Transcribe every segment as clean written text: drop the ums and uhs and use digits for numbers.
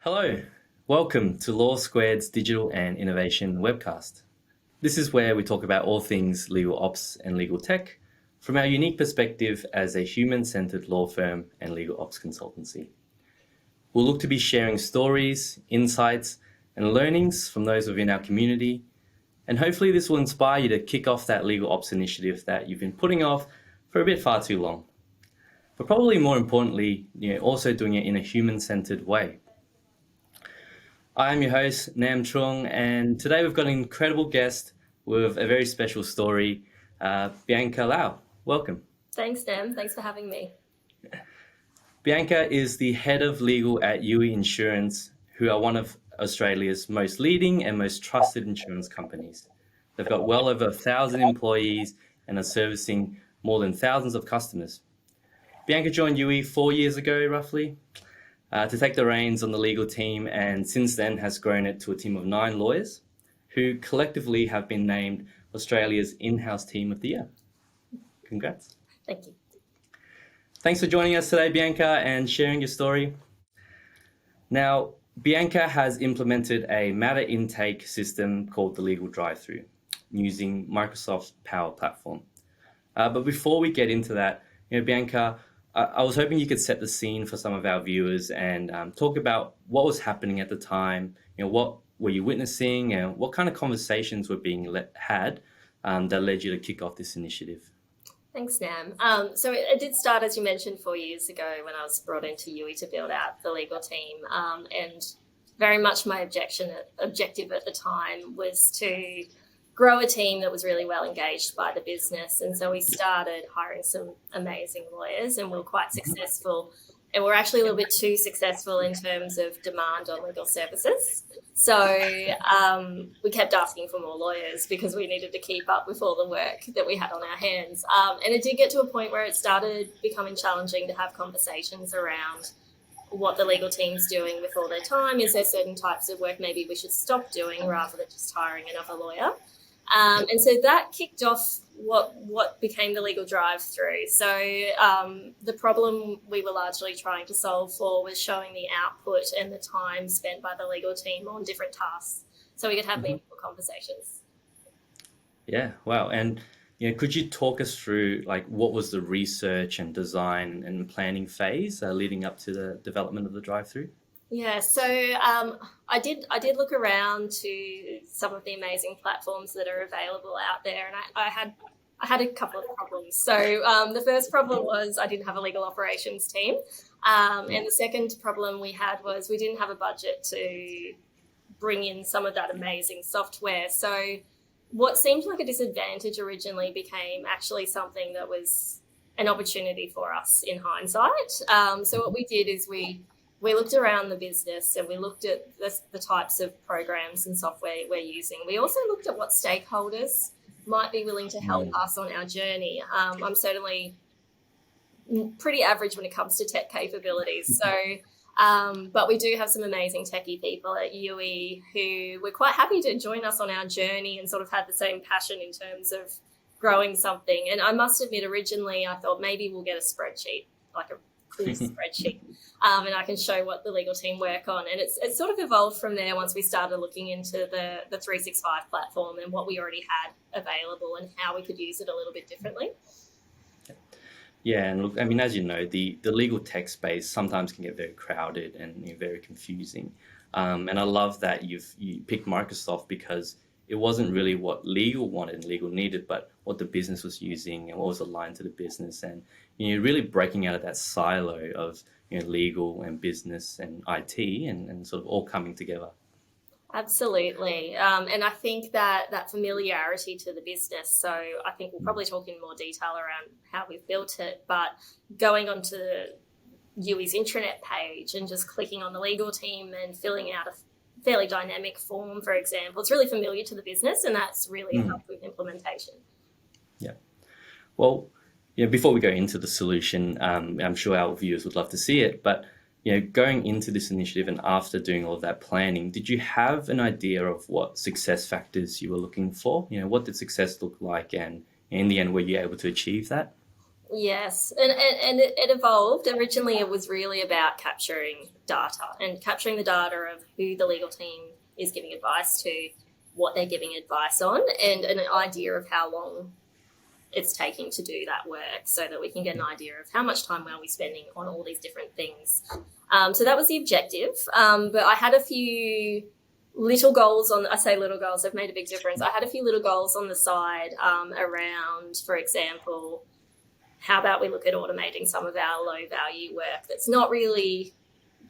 Hello, welcome to Law Squared's Digital and Innovation Webcast. This is where we talk about all things legal ops and legal tech from our unique perspective as a human-centered law firm and legal ops consultancy. We'll look to be sharing stories, insights, and learnings from those within our community, and hopefully this will inspire you to kick off that legal ops initiative that you've been putting off for a bit far too long. But probably more importantly, also doing it in a human-centered way. I'm your host, Truong, and today we've got an incredible guest with a very special story, Bianca Lau. Welcome. Thanks, Nam. Thanks for having me. Bianca is the head of legal at Youi Insurance, who are one of Australia's most leading and most trusted insurance companies. They've got well over 1,000 employees and are servicing more than thousands of customers. Bianca joined Youi 4 years ago, roughly, to take the reins on the legal team, and since then has grown it to a team of 9 lawyers who collectively have been named Australia's in-house team of the year. Congrats. Thank you. Thanks for joining us today, Bianca, and sharing your story. Now, Bianca has implemented a matter intake system called the Digital Drive Thru using Microsoft's Power Platform. But before we get into that, Bianca, I was hoping you could set the scene for some of our viewers and talk about what was happening at the time. What were you witnessing, and what kind of conversations were being had that led you to kick off this initiative? Thanks, Nam. So it did start, as you mentioned, 4 years ago when I was brought into Youi to build out the legal team. And very much my objective at the time was to grow a team that was really well engaged by the business. And so we started hiring some amazing lawyers, and we were quite successful. And we're actually a little bit too successful in terms of demand on legal services. So we kept asking for more lawyers because we needed to keep up with all the work that we had on our hands. And it did get to a point where it started becoming challenging to have conversations around what the legal team's doing with all their time. Is there certain types of work maybe we should stop doing rather than just hiring another lawyer? And so that kicked off what became the Legal Drive Thru. So the problem we were largely trying to solve for was showing the output and the time spent by the legal team on different tasks so we could have meaningful conversations. Yeah, wow. And could you talk us through what was the research and design and planning phase leading up to the development of the drive-thru? Yeah, so I did look around to some of the amazing platforms that are available out there, and I had a couple of problems. So the first problem was I didn't have a legal operations team, and the second problem we had was we didn't have a budget to bring in some of that amazing software. So what seemed like a disadvantage originally became actually something that was an opportunity for us in hindsight. So what we did is we looked around the business and we looked at the types of programs and software we're using. We also looked at what stakeholders might be willing to help us on our journey. I'm certainly pretty average when it comes to tech capabilities. So, but we do have some amazing techie people at Youi who were quite happy to join us on our journey and sort of had the same passion in terms of growing something. And I must admit, originally I thought maybe we'll get a spreadsheet, like a quiz spreadsheet, and I can show what the legal team work on. And it's sort of evolved from there once we started looking into the 365 platform and what we already had available and how we could use it a little bit differently. Yeah, and look, I mean, as you know, the legal tech space sometimes can get very crowded and very confusing. And I love that you picked Microsoft because it wasn't really what legal wanted and legal needed, but what the business was using and what was aligned to the business. And really breaking out of that silo of legal and business and IT and sort of all coming together. Absolutely. And I think that familiarity to the business, so I think we'll probably talk in more detail around how we've built it, but going onto Youi's intranet page and just clicking on the legal team and filling out a fairly dynamic form, for example, it's really familiar to the business, and that's really helped with implementation. Yeah. Well, before we go into the solution, I'm sure our viewers would love to see it, but Going into this initiative and after doing all of that planning, did you have an idea of what success factors you were looking for? What did success look like, and in the end, were you able to achieve that? Yes, and it evolved. Originally, it was really about capturing data and capturing the data of who the legal team is giving advice to, what they're giving advice on, and an idea of how long it's taking to do that work, so that we can get an idea of how much time are we spending on all these different things. So that was the objective. But I had a few little goals on. I say little goals; they've made a big difference. I had a few little goals on the side around, for example, how about we look at automating some of our low value work that's not really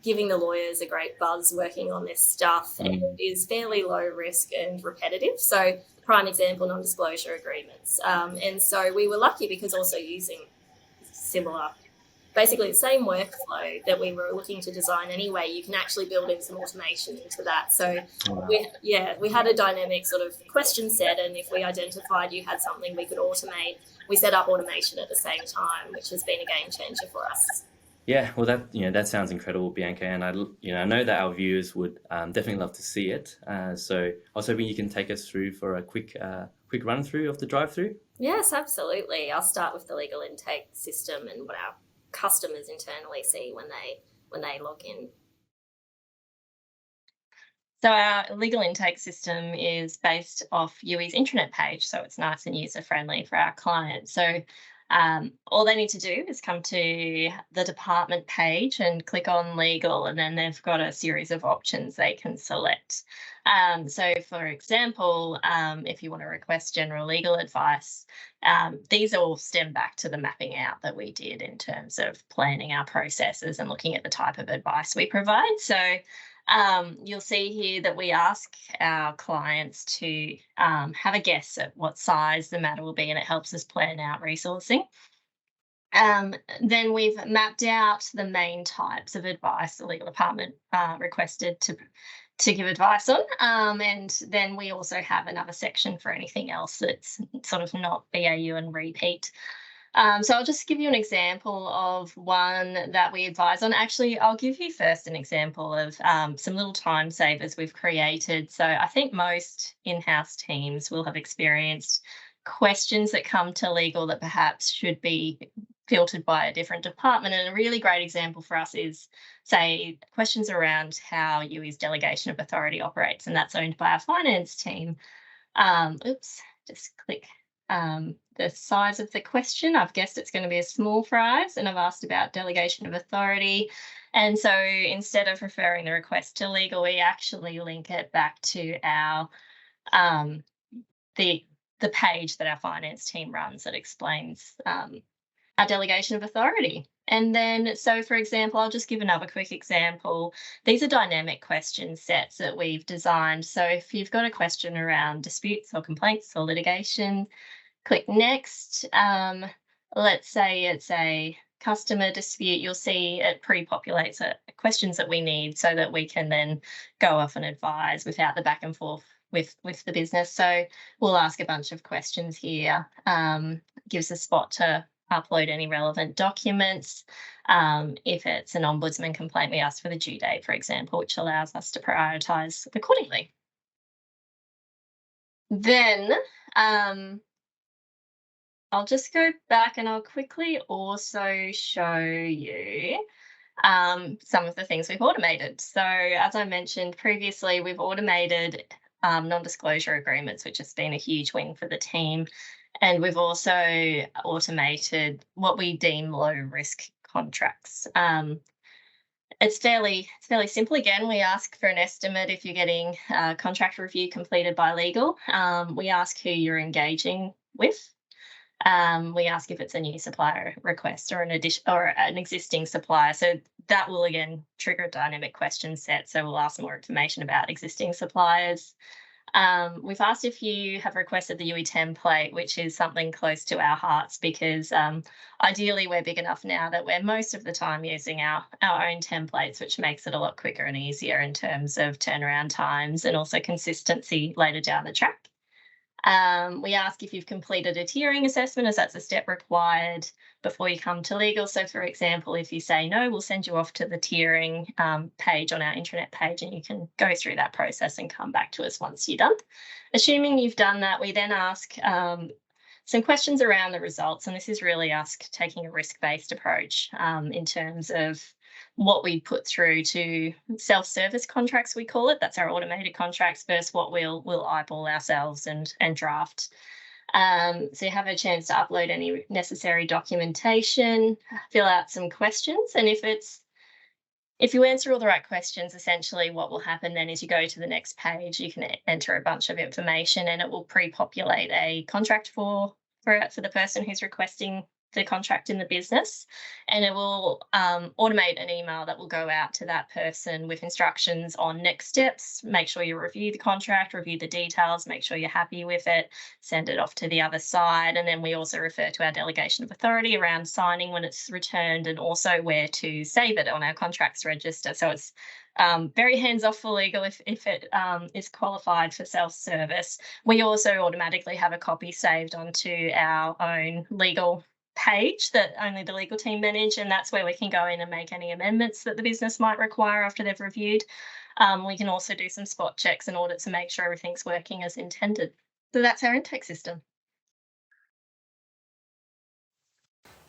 giving the lawyers a great buzz working on this stuff and is fairly low risk and repetitive. So prime example, non-disclosure agreements. And so we were lucky because also using similar, basically the same workflow that we were looking to design anyway, you can actually build in some automation into that. So we had a dynamic sort of question set, and if we identified you had something we could automate, we set up automation at the same time, which has been a game changer for us. Yeah, well, that sounds incredible, Bianca, and I know that our viewers would definitely love to see it. So I was hoping you can take us through for a quick run through of the drive-through. Yes, absolutely. I'll start with the legal intake system and what our customers internally see when they log in. So our legal intake system is based off Youi's intranet page, so it's nice and user-friendly for our clients. So all they need to do is come to the department page and click on legal, and then they've got a series of options they can select. So for example, if you want to request general legal advice, these all stem back to the mapping out that we did in terms of planning our processes and looking at the type of advice we provide. So you'll see here that we ask our clients to have a guess at what size the matter will be, and it helps us plan out resourcing. Then we've mapped out the main types of advice the legal department requested to give advice on. And then we also have another section for anything else that's sort of not BAU and repeat. So I'll just give you an example of one that we advise on. Actually, I'll give you first an example of some little time savers we've created. So I think most in-house teams will have experienced questions that come to legal that perhaps should be filtered by a different department. And a really great example for us is, say, questions around how Youi's delegation of authority operates, and that's owned by our finance team. Just click the size of the question. I've guessed it's going to be a small fries, and I've asked about delegation of authority. And so instead of referring the request to legal, we actually link it back to our the page that our finance team runs that explains our delegation of authority. And then, so for example, I'll just give another quick example. These are dynamic question sets that we've designed. So if you've got a question around disputes or complaints or litigation, click next. Let's say it's a customer dispute. You'll see it pre-populates questions that we need so that we can then go off and advise without the back and forth with the business. So we'll ask a bunch of questions here. Gives a spot to upload any relevant documents. If it's an ombudsman complaint, we ask for the due date, for example, which allows us to prioritise accordingly. Then I'll just go back and I'll quickly also show you some of the things we've automated. So as I mentioned previously, we've automated non-disclosure agreements, which has been a huge win for the team. And we've also automated what we deem low risk contracts. It's fairly simple. Again, we ask for an estimate if you're getting a contract review completed by legal. We ask who you're engaging with. We ask if it's a new supplier request or an existing supplier. So that will again trigger a dynamic question set. So we'll ask more information about existing suppliers. We've asked if you have requested the Youi template, which is something close to our hearts because ideally we're big enough now that we're most of the time using our own templates, which makes it a lot quicker and easier in terms of turnaround times and also consistency later down the track. We ask if you've completed a tiering assessment, as that's a step required before you come to legal. So, for example, if you say no, we'll send you off to the tiering page on our intranet page, and you can go through that process and come back to us once you're done. Assuming you've done that, we then ask some questions around the results. And this is really us taking a risk-based approach in terms of what we put through to self-service contracts, we call it. That's our automated contracts versus what we'll eyeball ourselves and draft. So you have a chance to upload any necessary documentation, fill out some questions, and if you answer all the right questions, essentially what will happen then is you go to the next page, you can enter a bunch of information, and it will pre-populate a contract for the person who's requesting the contract in the business, and it will automate an email that will go out to that person with instructions on next steps. Make sure you review the contract, review the details, make sure you're happy with it, send it off to the other side. And then we also refer to our delegation of authority around signing when it's returned, and also where to save it on our contracts register. So it's very hands-off for legal if it is qualified for self-service. We also automatically have a copy saved onto our own legal page that only the legal team manage, and that's where we can go in and make any amendments that the business might require after they've reviewed. We can also do some spot checks and audits to make sure everything's working as intended. So that's our intake system.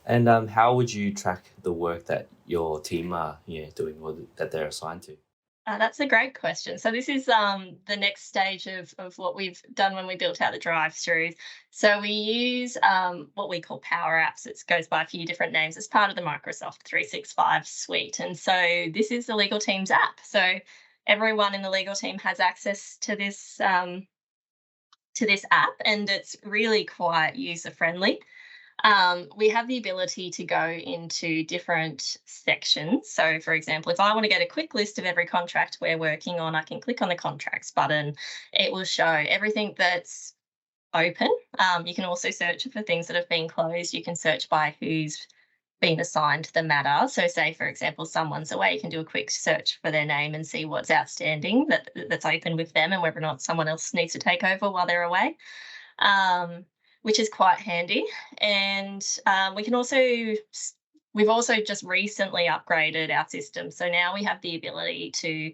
And how would you track the work that your team are doing or that they're assigned to? That's a great question. So this is the next stage of what we've done when we built out the drive-throughs. So we use what we call Power Apps. It goes by a few different names. It's part of the Microsoft 365 suite. And so this is the legal team's app. So everyone in the legal team has access to this app, and it's really quite user-friendly. We have the ability to go into different sections. So, for example, if I want to get a quick list of every contract we're working on, I can click on the contracts button. It will show everything that's open. You can also search for things that have been closed. You can search by who's been assigned the matter. So, say, for example, someone's away, you can do a quick search for their name and see what's outstanding that's open with them and whether or not someone else needs to take over while they're away. Which is quite handy. And we've also just recently upgraded our system. So now we have the ability to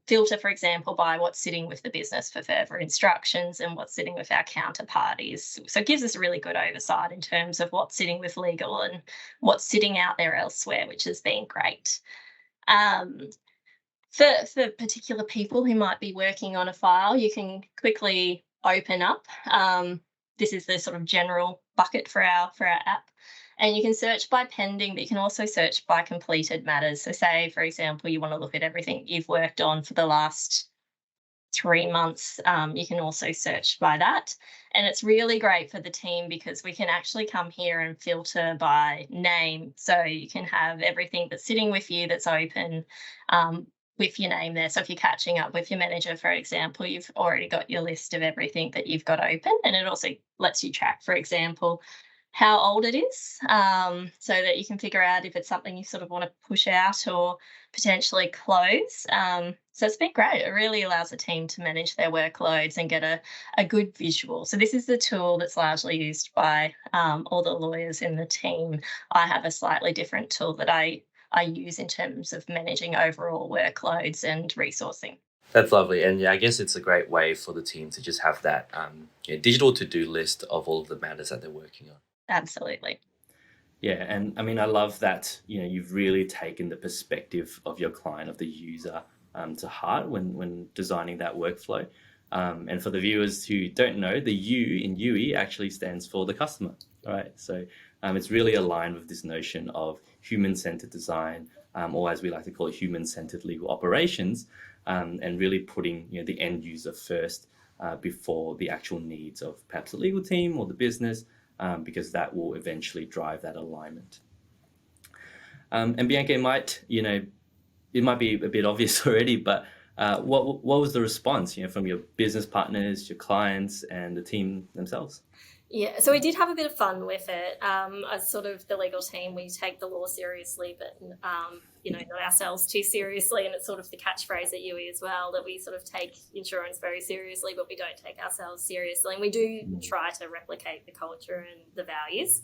filter, for example, by what's sitting with the business for further instructions and what's sitting with our counterparties. So it gives us a really good oversight in terms of what's sitting with legal and what's sitting out there elsewhere, which has been great. For particular people who might be working on a file, you can quickly open up. This is the sort of general bucket for our app. And you can search by pending, but you can also search by completed matters. So say, for example, you want to look at everything you've worked on for the last 3 months. You can also search by that. And it's really great for the team because we can actually come here and filter by name. So you can have everything that's sitting with you that's open with your name there. So if you're catching up with your manager, for example, you've already got your list of everything that you've got open. And it also lets you track, for example, how old it is, so that you can figure out if it's something you sort of want to push out or potentially close. So it's been great. It really allows the team to manage their workloads and get a good visual. So this is the tool that's largely used by all the lawyers in the team. I have a slightly different tool that I use in terms of managing overall workloads and resourcing. That's lovely. And I guess it's a great way for the team to just have that digital to-do list of all of the matters that they're working on. Absolutely. Yeah, and I mean, I love that, you've really taken the perspective of your client, of the user, to heart when designing that workflow. And for the viewers who don't know, the U in Youi actually stands for the customer, right? So it's really aligned with this notion of human-centered design, or as we like to call it, human-centered legal operations, and really putting the end user first before the actual needs of perhaps the legal team or the business, because that will eventually drive that alignment. And Bianca, it might be a bit obvious already, but what was the response from your business partners, your clients, and the team themselves? Yeah, so we did have a bit of fun with it. As sort of the legal team, we take the law seriously, but not ourselves too seriously. And it's sort of the catchphrase at Youi as well, that we sort of take insurance very seriously, but we don't take ourselves seriously. And we do try to replicate the culture and the values.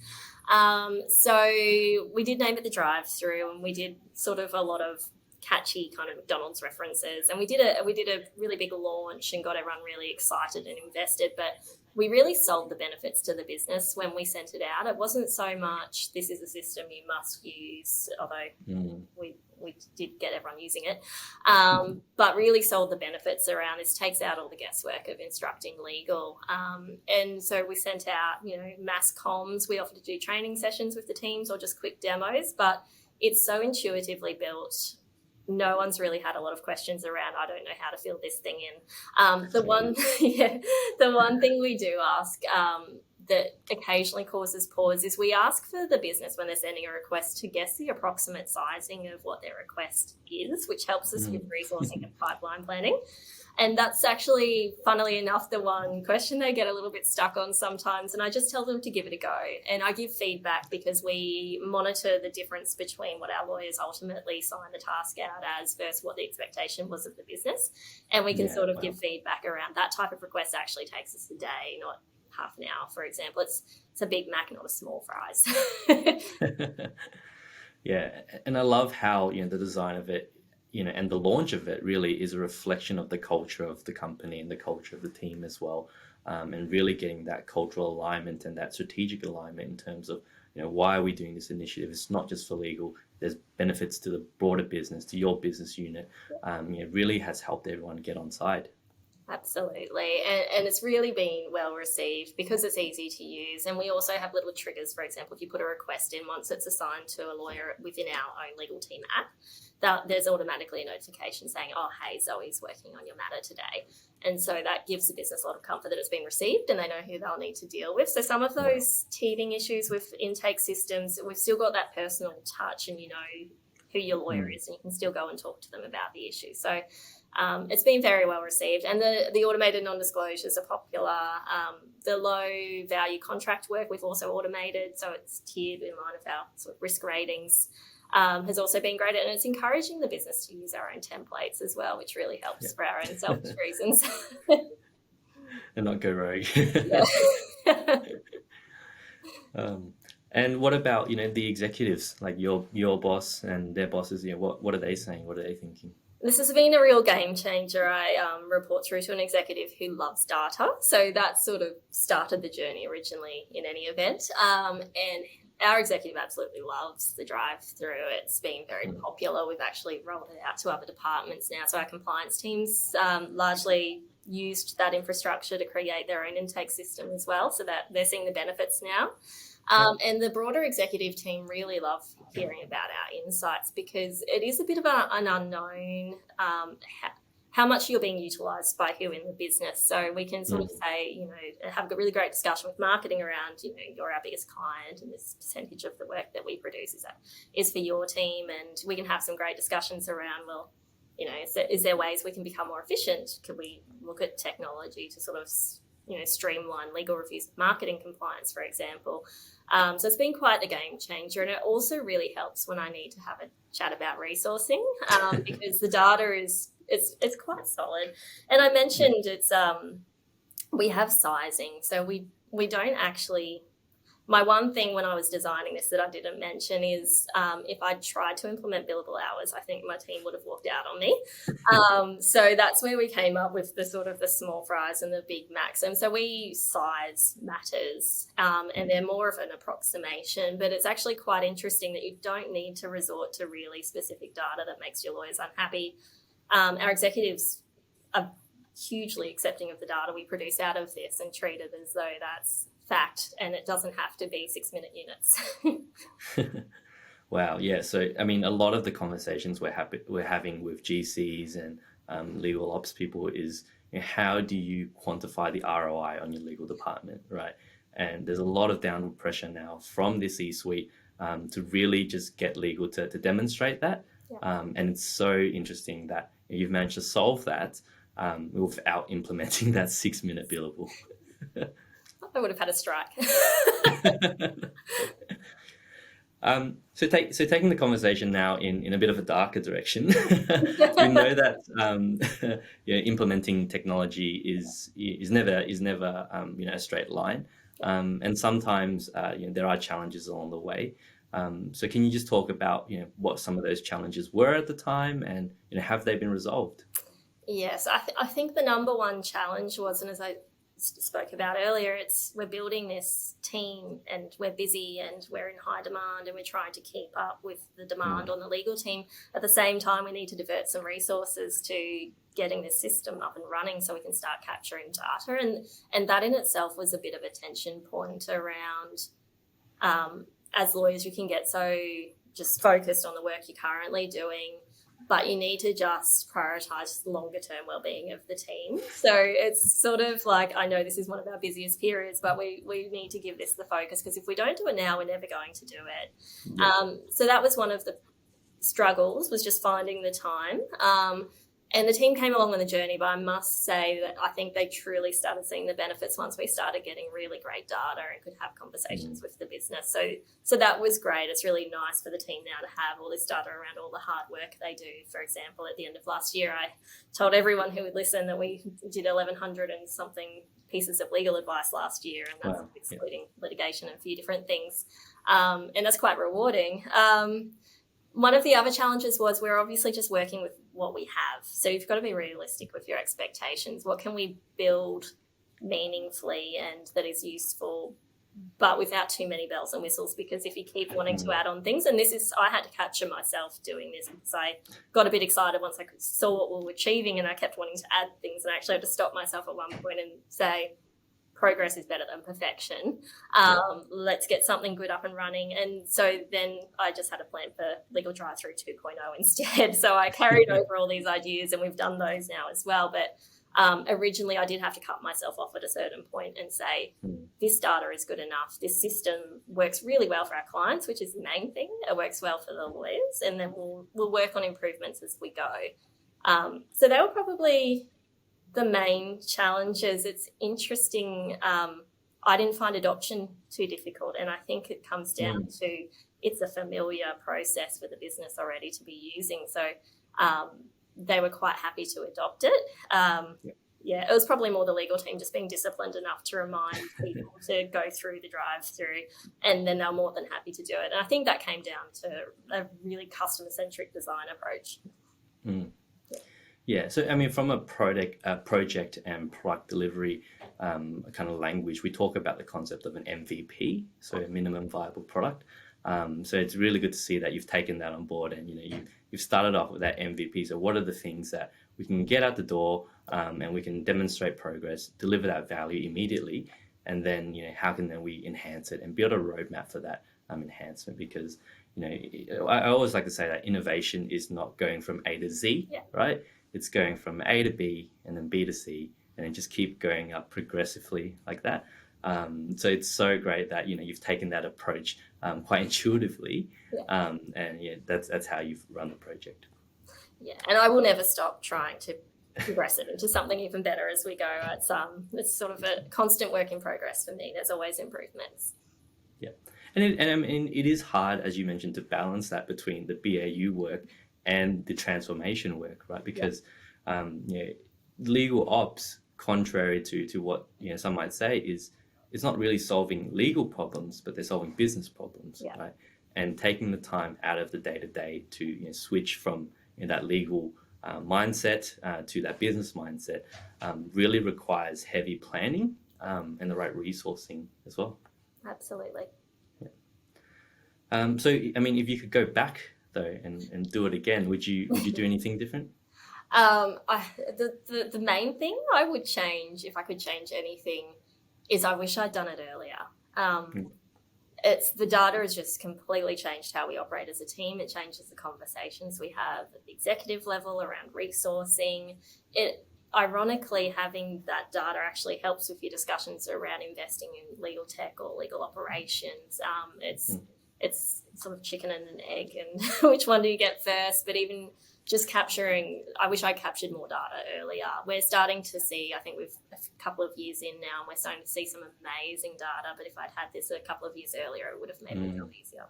So we did name it the Drive Thru, and we did sort of a lot of catchy kind of McDonald's references, and we did a really big launch and got everyone really excited and invested, but we really sold the benefits to the business when we sent it out. It wasn't so much this is a system you must use, although we did get everyone using it, but really sold the benefits around this takes out all the guesswork of instructing legal. And so we sent out mass comms. We offered to do training sessions with the teams or just quick demos, but it's so intuitively built. No one's really had a lot of questions around, I don't know how to fill this thing in. The one thing we do ask that occasionally causes pause is we ask for the business when they're sending a request to guess the approximate sizing of what their request is, which helps us with resourcing and pipeline planning. And that's actually, funnily enough, the one question they get a little bit stuck on sometimes. And I just tell them to give it a go. And I give feedback because we monitor the difference between what our lawyers ultimately sign the task out as versus what the expectation was of the business. And we can give feedback around that type of request actually takes us a day, not half an hour, for example. It's a Big Mac, not a small fries. Yeah. And I love how, the design of it, and the launch of it really is a reflection of the culture of the company and the culture of the team as well. And really getting that cultural alignment and that strategic alignment in terms of, why are we doing this initiative? It's not just for legal. There's benefits to the broader business, to your business unit. It really has helped everyone get on side. Absolutely. And it's really been well received because it's easy to use. And we also have little triggers. For example, if you put a request in, once it's assigned to a lawyer within our own legal team app, there's automatically a notification saying, oh, hey, Zoe's working on your matter today. And so that gives the business a lot of comfort that it's been received and they know who they'll need to deal with. So some of those teething issues with intake systems, we've still got that personal touch and you know who your lawyer is and you can still go and talk to them about the issue. So it's been very well received. And the automated non-disclosures are popular. The low value contract work we've also automated, so it's tiered in line with our sort of risk ratings. Has also been great, and it's encouraging the business to use our own templates as well, which really helps for our own selfish reasons. And not go rogue. And what about the executives, like your boss and their bosses? What are they saying? What are they thinking? This has been a real game changer. I report through to an executive who loves data, so that sort of started the journey originally in any event, and our executive absolutely loves the Drive Thru. It's been very popular. We've actually rolled it out to other departments now. So our compliance teams largely used that infrastructure to create their own intake system as well, so that they're seeing the benefits now. And the broader executive team really love hearing about our insights because it is a bit of an unknown how much you're being utilised by who in the business. So we can sort of say, have a really great discussion with marketing around, you're our biggest client and this percentage of the work that we produce is for your team. And we can have some great discussions around, well, is there ways we can become more efficient? Could we look at technology to sort of, streamline legal reviews, marketing compliance, for example? So it's been quite the game changer, and it also really helps when I need to have a chat about resourcing because the data it's quite solid. And I mentioned it's we have sizing, so we don't actually. My one thing when I was designing this that I didn't mention is if I tried to implement billable hours, I think my team would have walked out on me. So that's where we came up with the sort of the small fries and the Big Macs. And so size matters and they're more of an approximation, but it's actually quite interesting that you don't need to resort to really specific data that makes your lawyers unhappy. Our executives are hugely accepting of the data we produce out of this and treat it as though that's fact, and it doesn't have to be 6-minute units. Wow, yeah. So, I mean, a lot of the conversations we're having with GCs and legal ops people is how do you quantify the ROI on your legal department, right? And there's a lot of downward pressure now from the C-suite to really just get legal to demonstrate that. Yeah. And it's so interesting that you've managed to solve that without implementing that 6-minute billable. I would have had a strike. So taking the conversation now in a bit of a darker direction, we know that implementing technology is never a straight line, and sometimes there are challenges along the way. So can you just talk about what some of those challenges were at the time, and have they been resolved? Yes, I think the number one challenge was, and as I spoke about earlier, we're building this team and we're busy and we're in high demand and we're trying to keep up with the demand on the legal team. At the same time, we need to divert some resources to getting this system up and running so we can start capturing data. And that in itself was a bit of a tension point around, as lawyers, you can get so just focused on the work you're currently doing, but you need to just prioritise the longer term wellbeing of the team. So it's sort of like, I know this is one of our busiest periods, but we need to give this the focus, because if we don't do it now, we're never going to do it. Yeah. So that was one of the struggles, was just finding the time. And the team came along on the journey, but I must say that I think they truly started seeing the benefits once we started getting really great data and could have conversations with the business. So that was great. It's really nice for the team now to have all this data around all the hard work they do. For example, at the end of last year, I told everyone who would listen that we did 1,100 and something pieces of legal advice last year, and that's excluding litigation and a few different things. And that's quite rewarding. One of the other challenges was we're obviously just working with what we have. So you've got to be realistic with your expectations. What can we build meaningfully and that is useful, but without too many bells and whistles? Because if you keep wanting to add on things, and I had to capture myself doing this, because I got a bit excited once I saw what we were achieving, and I kept wanting to add things, and I actually had to stop myself at one point and say, progress is better than perfection. Let's get something good up and running. And so then I just had a plan for Legal Drive Thru 2.0 instead. So I carried over all these ideas, and we've done those now as well. But originally I did have to cut myself off at a certain point and say, this data is good enough. This system works really well for our clients, which is the main thing. It works well for the lawyers, and then we'll work on improvements as we go. So they were probably the main challenges. It's interesting. I didn't find adoption too difficult, and I think it comes down to it's a familiar process for the business already to be using. So they were quite happy to adopt it. It was probably more the legal team just being disciplined enough to remind people to go through the drive-through, and then they're more than happy to do it. And I think that came down to a really customer-centric design approach. Yeah, so I mean, from a project and product delivery kind of language, we talk about the concept of an MVP, so a minimum viable product. So it's really good to see that you've taken that on board, and you've started off with that MVP. So what are the things that we can get out the door, and we can demonstrate progress, deliver that value immediately, and then how can then we enhance it and build a roadmap for that enhancement? Because I always like to say that innovation is not going from A to Z, right? It's going from A to B and then B to C, and then just keep going up progressively like that. So it's so great that you've taken that approach quite intuitively, and that's how you've run the project. Yeah, and I will never stop trying to progress it into something even better as we go. It's sort of a constant work in progress for me. There's always improvements. Yeah, and it is hard, as you mentioned, to balance that between the BAU work and the transformation work, right? Because legal ops, contrary to what some might say, it's not really solving legal problems, but they're solving business problems, right? And taking the time out of the day-to-day to switch from that legal mindset to that business mindset really requires heavy planning and the right resourcing as well. Absolutely. Yeah. So, I mean, if you could go back though and do it again, would you do anything different? The main thing I would change, if I could change anything, is I wish I'd done it earlier. It's the data has just completely changed how we operate as a team. It changes the conversations we have at the executive level around resourcing. Ironically, having that data actually helps with your discussions around investing in legal tech or legal operations. it's sort of chicken and an egg, and which one do you get first? But even just capturing, I wish I captured more data earlier. We're starting to see, I think we've a couple of years in now, and we're starting to see some amazing data. But if I'd had this a couple of years earlier, it would have made it feel easier.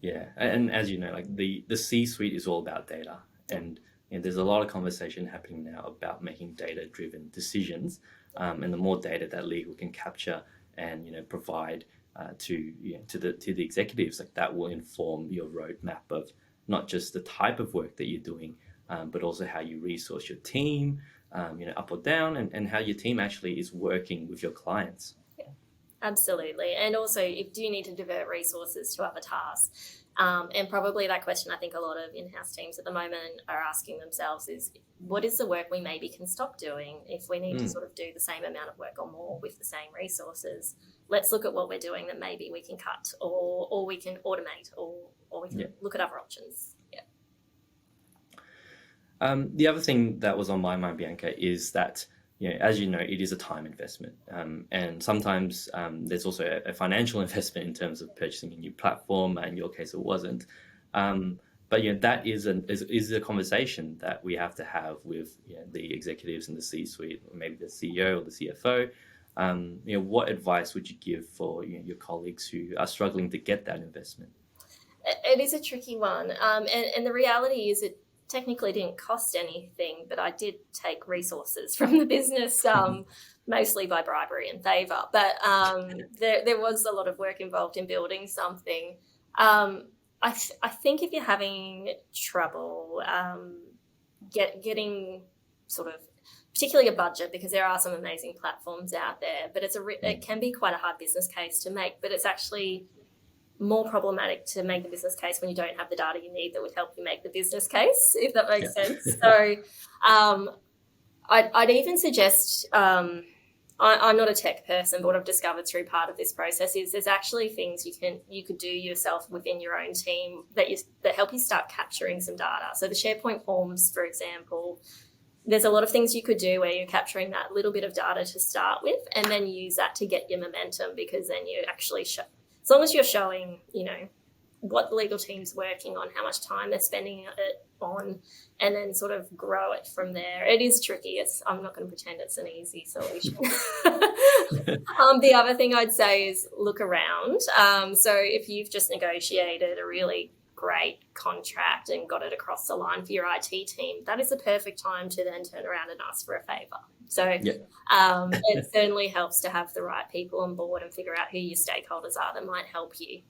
Yeah, and as you know, like the C-suite is all about data, and there's a lot of conversation happening now about making data-driven decisions, and the more data that legal can capture and provide to the executives, like that will inform your roadmap of not just the type of work that you're doing, but also how you resource your team, up or down, and how your team actually is working with your clients. Absolutely. And also, do you need to divert resources to other tasks? And probably that question I think a lot of in-house teams at the moment are asking themselves is, what is the work we maybe can stop doing if we need to sort of do the same amount of work or more with the same resources? Let's look at what we're doing that maybe we can cut or we can automate or we can look at other options. The other thing that was on my mind, Bianca, is that as you know, it is a time investment, and sometimes there's also a financial investment in terms of purchasing a new platform. In your case, it wasn't, but that is a conversation that we have to have with the executives in the C-suite, or maybe the CEO or the CFO. What advice would you give for your colleagues who are struggling to get that investment? It is a tricky one, and the reality is it technically didn't cost anything, but I did take resources from the business, mostly by bribery and favour. But there was a lot of work involved in building something. I think if you're having trouble getting sort of, particularly a budget, because there are some amazing platforms out there, but it can be quite a hard business case to make, but it's actually more problematic to make the business case when you don't have the data you need that would help you make the business case, if that makes sense. So I'd even suggest, I'm not a tech person, but what I've discovered through part of this process is there's actually things you could do yourself within your own team that help you start capturing some data. So the SharePoint forms, for example, there's a lot of things you could do where you're capturing that little bit of data to start with and then use that to get your momentum, because then you actually as long as you're showing, what the legal team's working on, how much time they're spending it on, and then sort of grow it from there. It is tricky. I'm not going to pretend it's an easy solution. The other thing I'd say is look around. So if you've just negotiated a really great contract and got it across the line for your IT team, that is the perfect time to then turn around and ask for a favour. So it certainly helps to have the right people on board and figure out who your stakeholders are that might help you.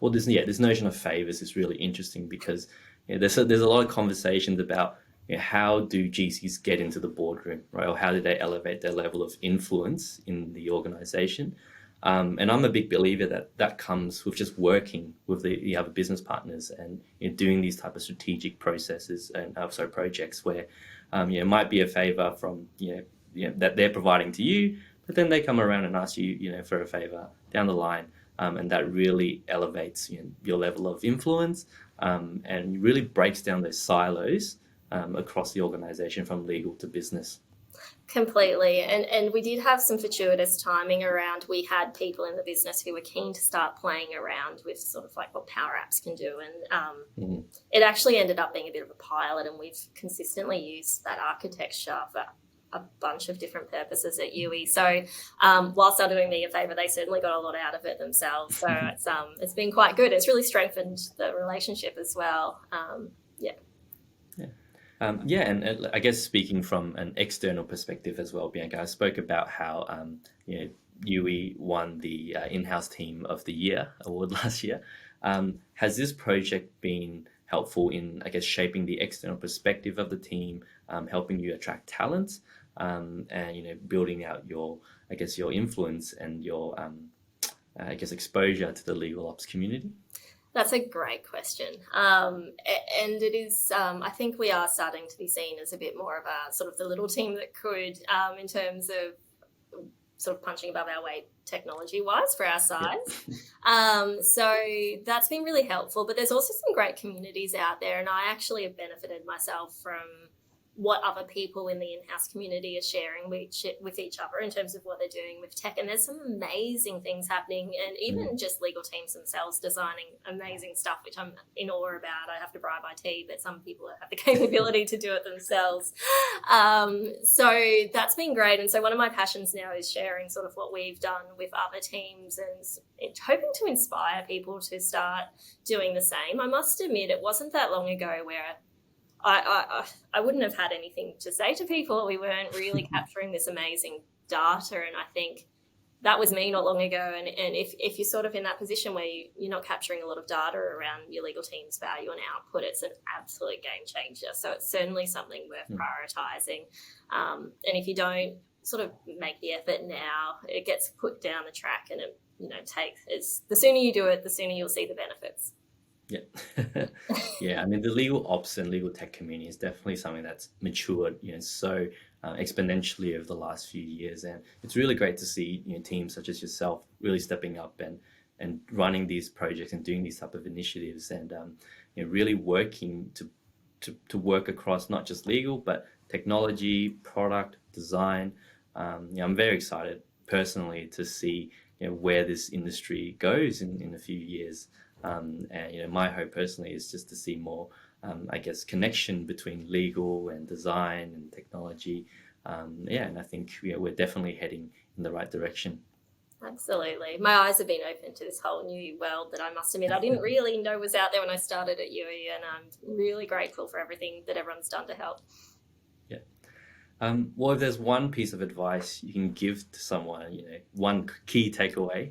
Well, this notion of favours is really interesting because there's a lot of conversations about how do GCs get into the boardroom, right? Or how do they elevate their level of influence in the organisation? And I'm a big believer that comes with just working with the other business partners and doing these type of strategic processes and projects where it might be a favour from that they're providing to you, but then they come around and ask you for a favour down the line, and that really elevates your level of influence and really breaks down those silos across the organisation from legal to business. Completely. And we did have some fortuitous timing around. We had people in the business who were keen to start playing around with sort of like what Power Apps can do. And it actually ended up being a bit of a pilot, and we've consistently used that architecture for a bunch of different purposes at Youi. So whilst they're doing me a favour, they certainly got a lot out of it themselves. So it's been quite good. It's really strengthened the relationship as well. And I guess speaking from an external perspective as well, Bianca, I spoke about how Youi won the in-house team of the year award last year. Has this project been helpful in, I guess, shaping the external perspective of the team, helping you attract talent, and building out your influence and your exposure to the legal ops community? That's a great question. And it is, I think we are starting to be seen as a bit more of a sort of the little team that could, in terms of sort of punching above our weight technology-wise for our size. So that's been really helpful. But there's also some great communities out there, and I actually have benefited myself from what other people in the in-house community are sharing with each other in terms of what they're doing with tech. And there's some amazing things happening, and even just legal teams themselves designing amazing stuff, which I'm in awe about. I have to bribe IT, but some people have the capability to do it themselves. So that's been great. And so one of my passions now is sharing sort of what we've done with other teams and hoping to inspire people to start doing the same. I must admit, it wasn't that long ago where I wouldn't have had anything to say to people. We weren't really capturing this amazing data, and I think that was me not long ago. And if you're sort of in that position where you're not capturing a lot of data around your legal team's value and output, it's an absolute game changer. So it's certainly something worth prioritising. And if you don't sort of make the effort now, it gets put down the track, and it takes the sooner you do it, the sooner you'll see the benefits. Yeah. Yeah, I mean, the legal ops and legal tech community is definitely something that's matured, so exponentially over the last few years. And it's really great to see, teams such as yourself really stepping up and running these projects and doing these type of initiatives, and really working to work across not just legal, but technology, product, design. I'm very excited personally to see where this industry goes in a few years. And my hope personally is just to see more, connection between legal and design and technology. And I think we're definitely heading in the right direction. Absolutely. My eyes have been open to this whole new world that I must admit I didn't really know was out there when I started at Youi, and I'm really grateful for everything that everyone's done to help. Yeah. Well, if there's one piece of advice you can give to someone, one key takeaway,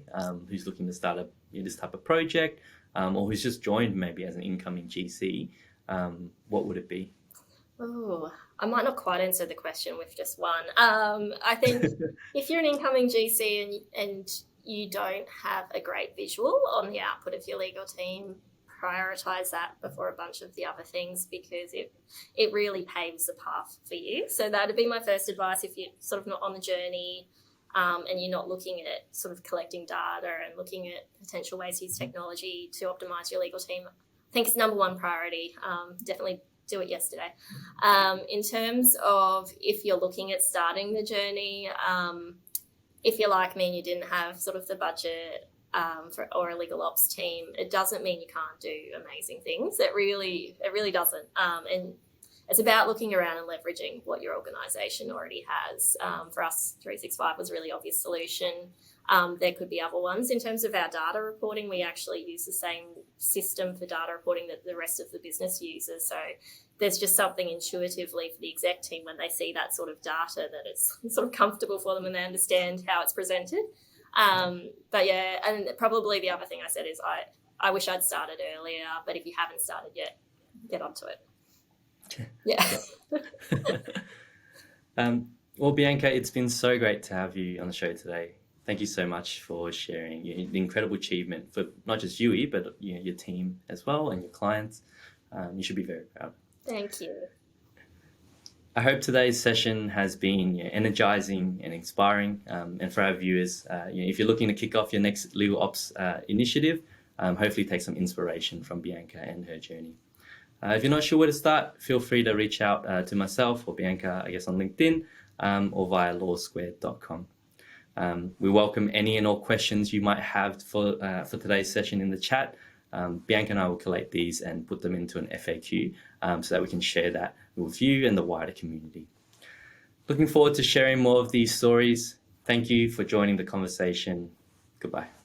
who's looking to start this type of project, or who's just joined maybe as an incoming GC, what would it be? Oh, I might not quite answer the question with just one. I think if you're an incoming GC and you don't have a great visual on the output of your legal team, prioritize that before a bunch of the other things, because it really paves the path for you. So that'd be my first advice if you're sort of not on the journey, and you're not looking at sort of collecting data and looking at potential ways to use technology to optimize your legal team. I think it's number one priority. Definitely do it yesterday. In terms of if you're looking at starting the journey, if you're like me and you didn't have sort of the budget or a legal ops team, it doesn't mean you can't do amazing things. It really doesn't. And it's about looking around and leveraging what your organisation already has. For us, 365 was a really obvious solution. There could be other ones. In terms of our data reporting, we actually use the same system for data reporting that the rest of the business uses. So there's just something intuitively for the exec team when they see that sort of data that it's sort of comfortable for them and they understand how it's presented. But yeah, and probably the other thing I said is I wish I'd started earlier, but if you haven't started yet, get onto it. Yeah. Well, Bianca, it's been so great to have you on the show today. Thank you so much for sharing the incredible achievement for not just Youi, but your team as well and your clients. You should be very proud. Thank you. I hope today's session has been energizing and inspiring. And for our viewers, if you're looking to kick off your next legal ops initiative, hopefully take some inspiration from Bianca and her journey. If you're not sure where to start, feel free to reach out to myself or Bianca, on LinkedIn, or via lawsquared.com. We welcome any and all questions you might have for today's session in the chat. Bianca and I will collate these and put them into an FAQ so that we can share that with you and the wider community. Looking forward to sharing more of these stories. Thank you for joining the conversation. Goodbye.